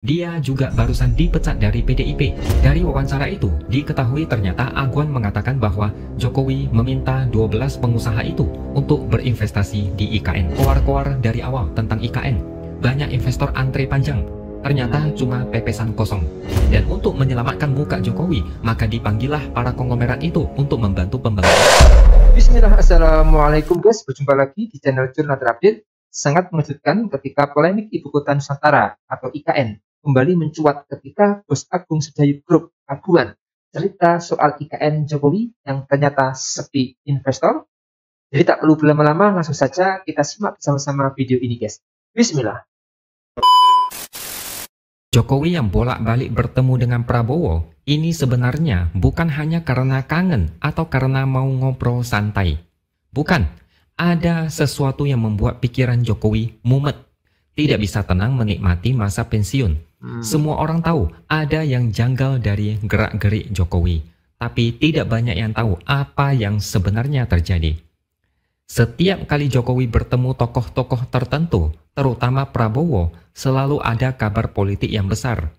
Dia juga barusan dipecat dari PDIP. Dari wawancara itu, diketahui ternyata Agwan mengatakan bahwa Jokowi meminta 12 pengusaha itu untuk berinvestasi di IKN. Koar-koar dari awal tentang IKN. Banyak investor antre panjang. Ternyata cuma pepesan kosong. Dan untuk menyelamatkan muka Jokowi, maka dipanggillah para konglomerat itu untuk membantu pembangunan. Bismillah, Assalamualaikum guys. Berjumpa lagi di channel Jurnal Terupdate. Sangat mengejutkan ketika polemik Ibu Kota Nusantara atau IKN kembali mencuat ketika Bos Agung Sedayu Group Aguan cerita soal IKN Jokowi yang ternyata sepi investor. Jadi tak perlu berlama-lama, langsung saja kita simak bersama-sama video ini guys. Bismillah. Jokowi yang bolak-balik bertemu dengan Prabowo ini sebenarnya bukan hanya karena kangen atau karena mau ngobrol santai. Bukan, ada sesuatu yang membuat pikiran Jokowi mumet. Tidak bisa tenang menikmati masa pensiun. Semua orang tahu ada yang janggal dari gerak-gerik Jokowi, tapi tidak banyak yang tahu apa yang sebenarnya terjadi. Setiap kali Jokowi bertemu tokoh-tokoh tertentu, terutama Prabowo, selalu ada kabar politik yang besar.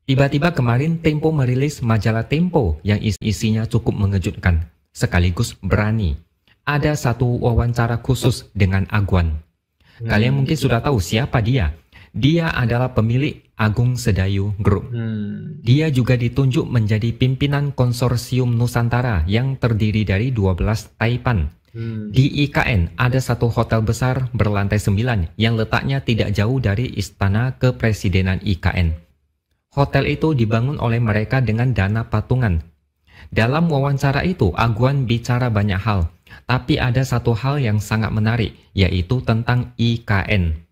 Tiba-tiba kemarin Tempo merilis majalah Tempo yang isinya cukup mengejutkan, sekaligus berani. Ada satu wawancara khusus dengan Agwan. Kalian mungkin sudah tahu siapa dia. Dia adalah pemilik Agung Sedayu Group. Dia juga ditunjuk menjadi pimpinan konsorsium Nusantara yang terdiri dari 12 taipan. Di IKN ada satu hotel besar berlantai 9 yang letaknya tidak jauh dari istana kepresidenan IKN. Hotel itu dibangun oleh mereka dengan dana patungan. Dalam wawancara itu, Agwan bicara banyak hal, tapi ada satu hal yang sangat menarik, yaitu tentang IKN.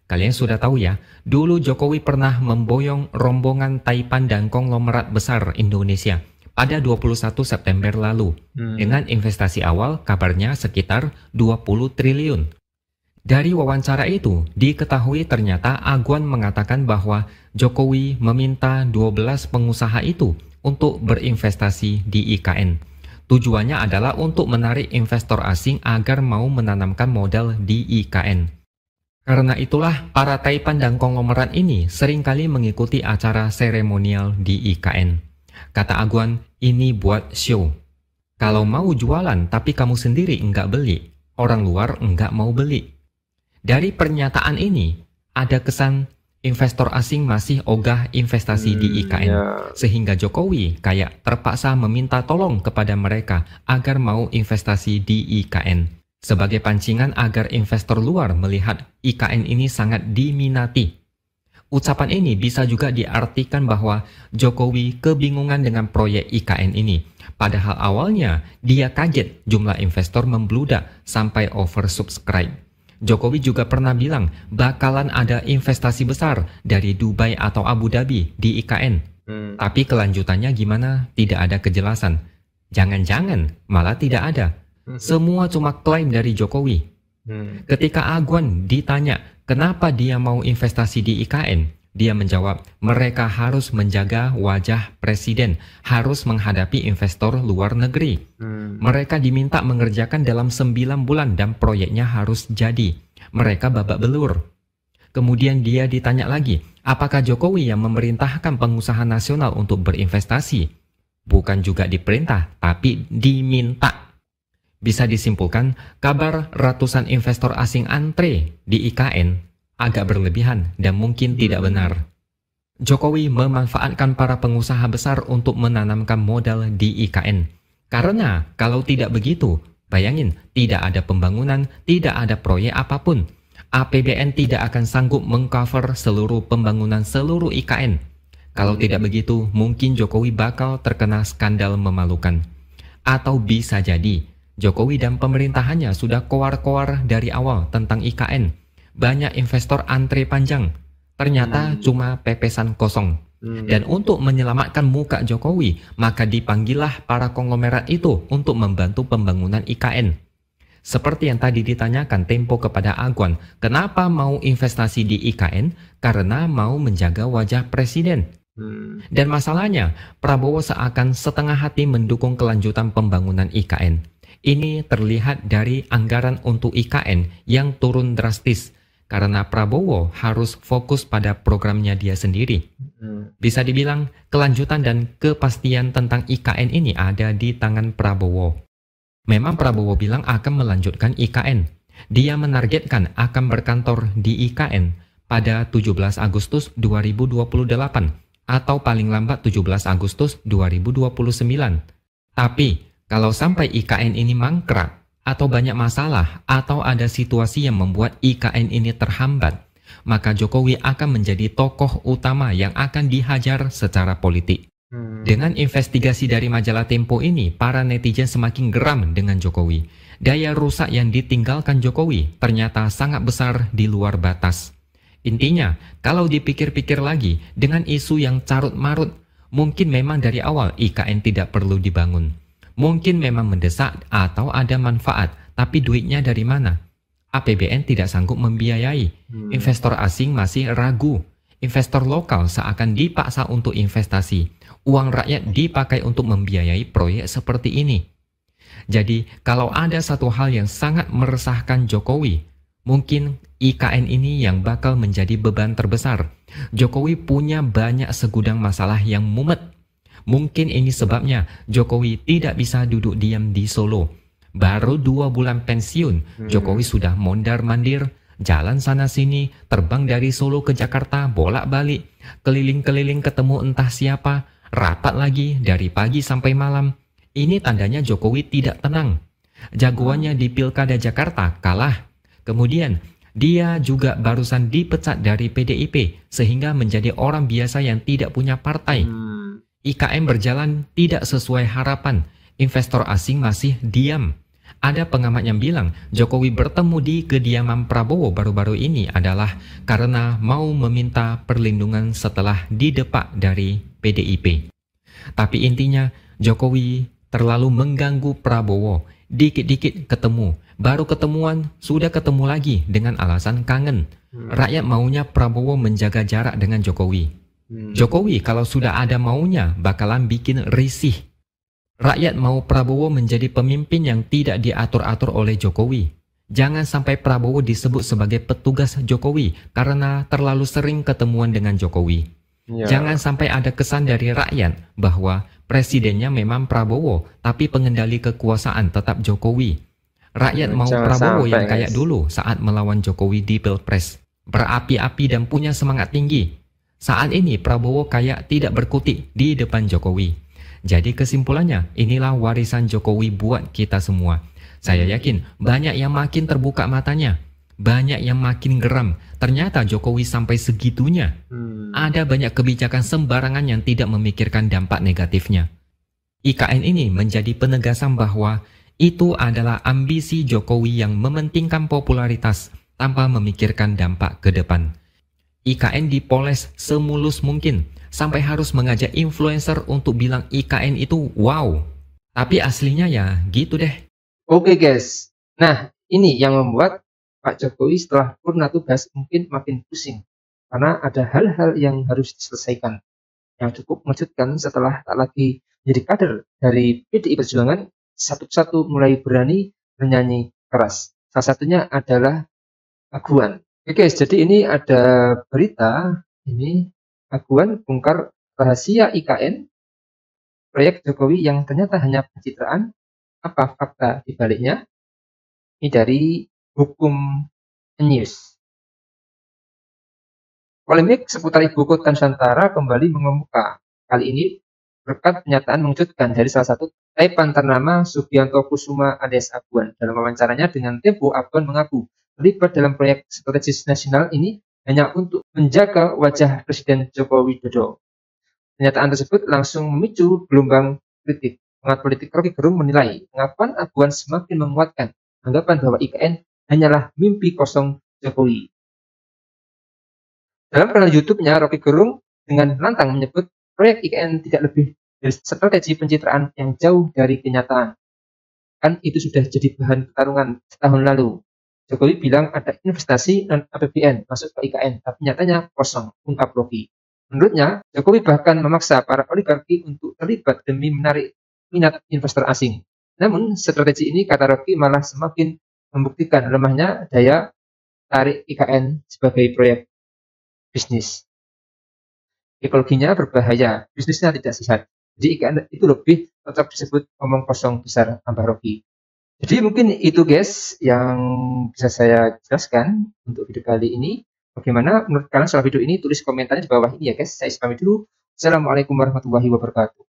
Kalian sudah tahu ya, dulu Jokowi pernah memboyong rombongan taipan dan konglomerat besar Indonesia pada 21 September lalu, dengan investasi awal kabarnya sekitar 20 triliun. Dari wawancara itu, diketahui ternyata Agwan mengatakan bahwa Jokowi meminta 12 pengusaha itu untuk berinvestasi di IKN. Tujuannya adalah untuk menarik investor asing agar mau menanamkan modal di IKN. Karena itulah para taipan dan konglomerat ini seringkali mengikuti acara seremonial di IKN. Kata Agwan, ini buat show. Kalau mau jualan tapi kamu sendiri enggak beli, orang luar enggak mau beli. Dari pernyataan ini, ada kesan investor asing masih ogah investasi di IKN. Sehingga Jokowi kayak terpaksa meminta tolong kepada mereka agar mau investasi di IKN. Sebagai pancingan agar investor luar melihat IKN ini sangat diminati. Ucapan ini bisa juga diartikan bahwa Jokowi kebingungan dengan proyek IKN ini. Padahal awalnya dia kaget jumlah investor membludak sampai oversubscribe. Jokowi juga pernah bilang bakalan ada investasi besar dari Dubai atau Abu Dhabi di IKN. Tapi kelanjutannya gimana? Tidak ada kejelasan. Jangan-jangan malah tidak ada. Semua cuma klaim dari Jokowi. Ketika Agwan ditanya kenapa dia mau investasi di IKN, dia menjawab mereka harus menjaga wajah presiden, harus menghadapi investor luar negeri. Mereka diminta mengerjakan dalam 9 bulan dan proyeknya harus jadi. Mereka babak belur. Kemudian dia ditanya lagi, apakah Jokowi yang memerintahkan pengusaha nasional untuk berinvestasi? Bukan juga diperintah, tapi diminta. Bisa disimpulkan, kabar ratusan investor asing antre di IKN agak berlebihan dan mungkin tidak benar. Jokowi memanfaatkan para pengusaha besar untuk menanamkan modal di IKN. Karena kalau tidak begitu, bayangin, tidak ada pembangunan, tidak ada proyek apapun. APBN tidak akan sanggup mengcover seluruh pembangunan seluruh IKN. Kalau tidak begitu, mungkin Jokowi bakal terkena skandal memalukan. Atau bisa jadi, Jokowi dan pemerintahannya sudah koar-koar dari awal tentang IKN. Banyak investor antre panjang. Ternyata cuma pepesan kosong. Dan untuk menyelamatkan muka Jokowi, maka dipanggillah para konglomerat itu untuk membantu pembangunan IKN. Seperti yang tadi ditanyakan Tempo kepada Agwan, kenapa mau investasi di IKN? Karena mau menjaga wajah presiden. Dan masalahnya, Prabowo seakan setengah hati mendukung kelanjutan pembangunan IKN. Ini terlihat dari anggaran untuk IKN yang turun drastis. karena Prabowo harus fokus pada programnya dia sendiri. Bisa dibilang kelanjutan dan kepastian tentang IKN ini ada di tangan Prabowo. Memang Prabowo bilang akan melanjutkan IKN. Dia menargetkan akan berkantor di IKN pada 17 Agustus 2028 atau paling lambat 17 Agustus 2029. Tapi kalau sampai IKN ini mangkrak atau banyak masalah atau ada situasi yang membuat IKN ini terhambat, maka Jokowi akan menjadi tokoh utama yang akan dihajar secara politik. Dengan investigasi dari majalah Tempo ini, para netizen semakin geram dengan Jokowi. Daya rusak yang ditinggalkan Jokowi ternyata sangat besar di luar batas. Intinya, kalau dipikir-pikir lagi, dengan isu yang carut-marut, mungkin memang dari awal IKN tidak perlu dibangun. Mungkin memang mendesak atau ada manfaat, tapi duitnya dari mana? APBN tidak sanggup membiayai. Investor asing masih ragu. Investor lokal seakan dipaksa untuk investasi. Uang rakyat dipakai untuk membiayai proyek seperti ini. Jadi, kalau ada satu hal yang sangat meresahkan Jokowi, mungkin IKN ini yang bakal menjadi beban terbesar. Jokowi punya banyak segudang masalah yang mumet. Mungkin ini sebabnya Jokowi tidak bisa duduk diam di Solo. Baru 2 bulan pensiun, Jokowi sudah mondar-mandir, jalan sana-sini, terbang dari Solo ke Jakarta, bolak-balik, keliling-keliling ketemu entah siapa, rapat lagi dari pagi sampai malam. Ini tandanya Jokowi tidak tenang. Jagoannya di Pilkada Jakarta kalah. Kemudian, dia juga barusan dipecat dari PDIP, sehingga menjadi orang biasa yang tidak punya partai. IKN berjalan tidak sesuai harapan, investor asing masih diam. Ada pengamat yang bilang Jokowi bertemu di kediaman Prabowo baru-baru ini adalah karena mau meminta perlindungan setelah didepak dari PDIP. Tapi intinya Jokowi terlalu mengganggu Prabowo, dikit-dikit ketemu, baru ketemuan sudah ketemu lagi dengan alasan kangen. Rakyat maunya Prabowo menjaga jarak dengan Jokowi. Jokowi kalau sudah ada maunya bakalan bikin risih. Rakyat mau Prabowo menjadi pemimpin yang tidak diatur-atur oleh Jokowi. Jangan sampai Prabowo disebut sebagai petugas Jokowi karena terlalu sering ketemuan dengan Jokowi. Jangan sampai ada kesan dari rakyat bahwa presidennya memang Prabowo, tapi pengendali kekuasaan tetap Jokowi. Rakyat mau Prabowo yang kayak dulu saat melawan Jokowi di Pilpres, berapi-api dan punya semangat tinggi. Saat ini Prabowo kayak tidak berkutik di depan Jokowi. Jadi kesimpulannya, inilah warisan Jokowi buat kita semua. Saya yakin banyak yang makin terbuka matanya, banyak yang makin geram. Ternyata Jokowi sampai segitunya. Ada banyak kebijakan sembarangan yang tidak memikirkan dampak negatifnya. IKN ini menjadi penegasan bahwa itu adalah ambisi Jokowi yang mementingkan popularitas tanpa memikirkan dampak ke depan. IKN dipoles semulus mungkin, sampai harus mengajak influencer untuk bilang IKN itu wow. Tapi aslinya ya gitu deh. Oke guys, nah ini yang membuat Pak Jokowi setelah purna tugas mungkin makin pusing. Karena ada hal-hal yang harus diselesaikan. Yang cukup mengejutkan setelah tak lagi jadi kader dari PDI Perjuangan, satu-satu mulai berani bernyanyi keras. Salah satunya adalah Aguan. Oke guys, jadi ini ada berita, ini Aguan bongkar rahasia IKN, proyek Jokowi yang ternyata hanya pencitraan, apa fakta dibaliknya? Ini dari Hukum News. Polemik seputar ibu kota Nusantara kembali mengemuka. Kali ini berkat pernyataan mengejutkan dari salah satu taipan ternama Subianto Kusuma alias Aguan. Dalam wawancaranya dengan Tempo, Aguan mengaku terlibat dalam proyek strategis nasional ini hanya untuk menjaga wajah Presiden Joko Widodo. Pernyataan tersebut langsung memicu gelombang kritik. Pengamat politik Rocky Gerung menilai pengakuan Aguan semakin menguatkan anggapan bahwa IKN hanyalah mimpi kosong Jokowi. Dalam kanal YouTube-nya, Rocky Gerung dengan lantang menyebut proyek IKN tidak lebih dari strategi pencitraan yang jauh dari kenyataan. Kan itu sudah jadi bahan pertarungan setahun lalu. Jokowi bilang ada investasi non-APBN masuk ke IKN, tapi nyatanya kosong, ungkap Rocky. Menurutnya, Jokowi bahkan memaksa para oligarki untuk terlibat demi menarik minat investor asing. Namun, strategi ini, kata Rocky, malah semakin membuktikan lemahnya daya tarik IKN sebagai proyek bisnis. Ekologinya berbahaya, bisnisnya tidak sehat. Jadi IKN itu lebih cocok disebut omong kosong besar tambah rugi. Jadi mungkin itu guys yang bisa saya jelaskan untuk video kali ini. Bagaimana menurut kalian soal video ini? Tulis komentarnya di bawah ini ya guys. Saya pamit dulu. Assalamualaikum warahmatullahi wabarakatuh.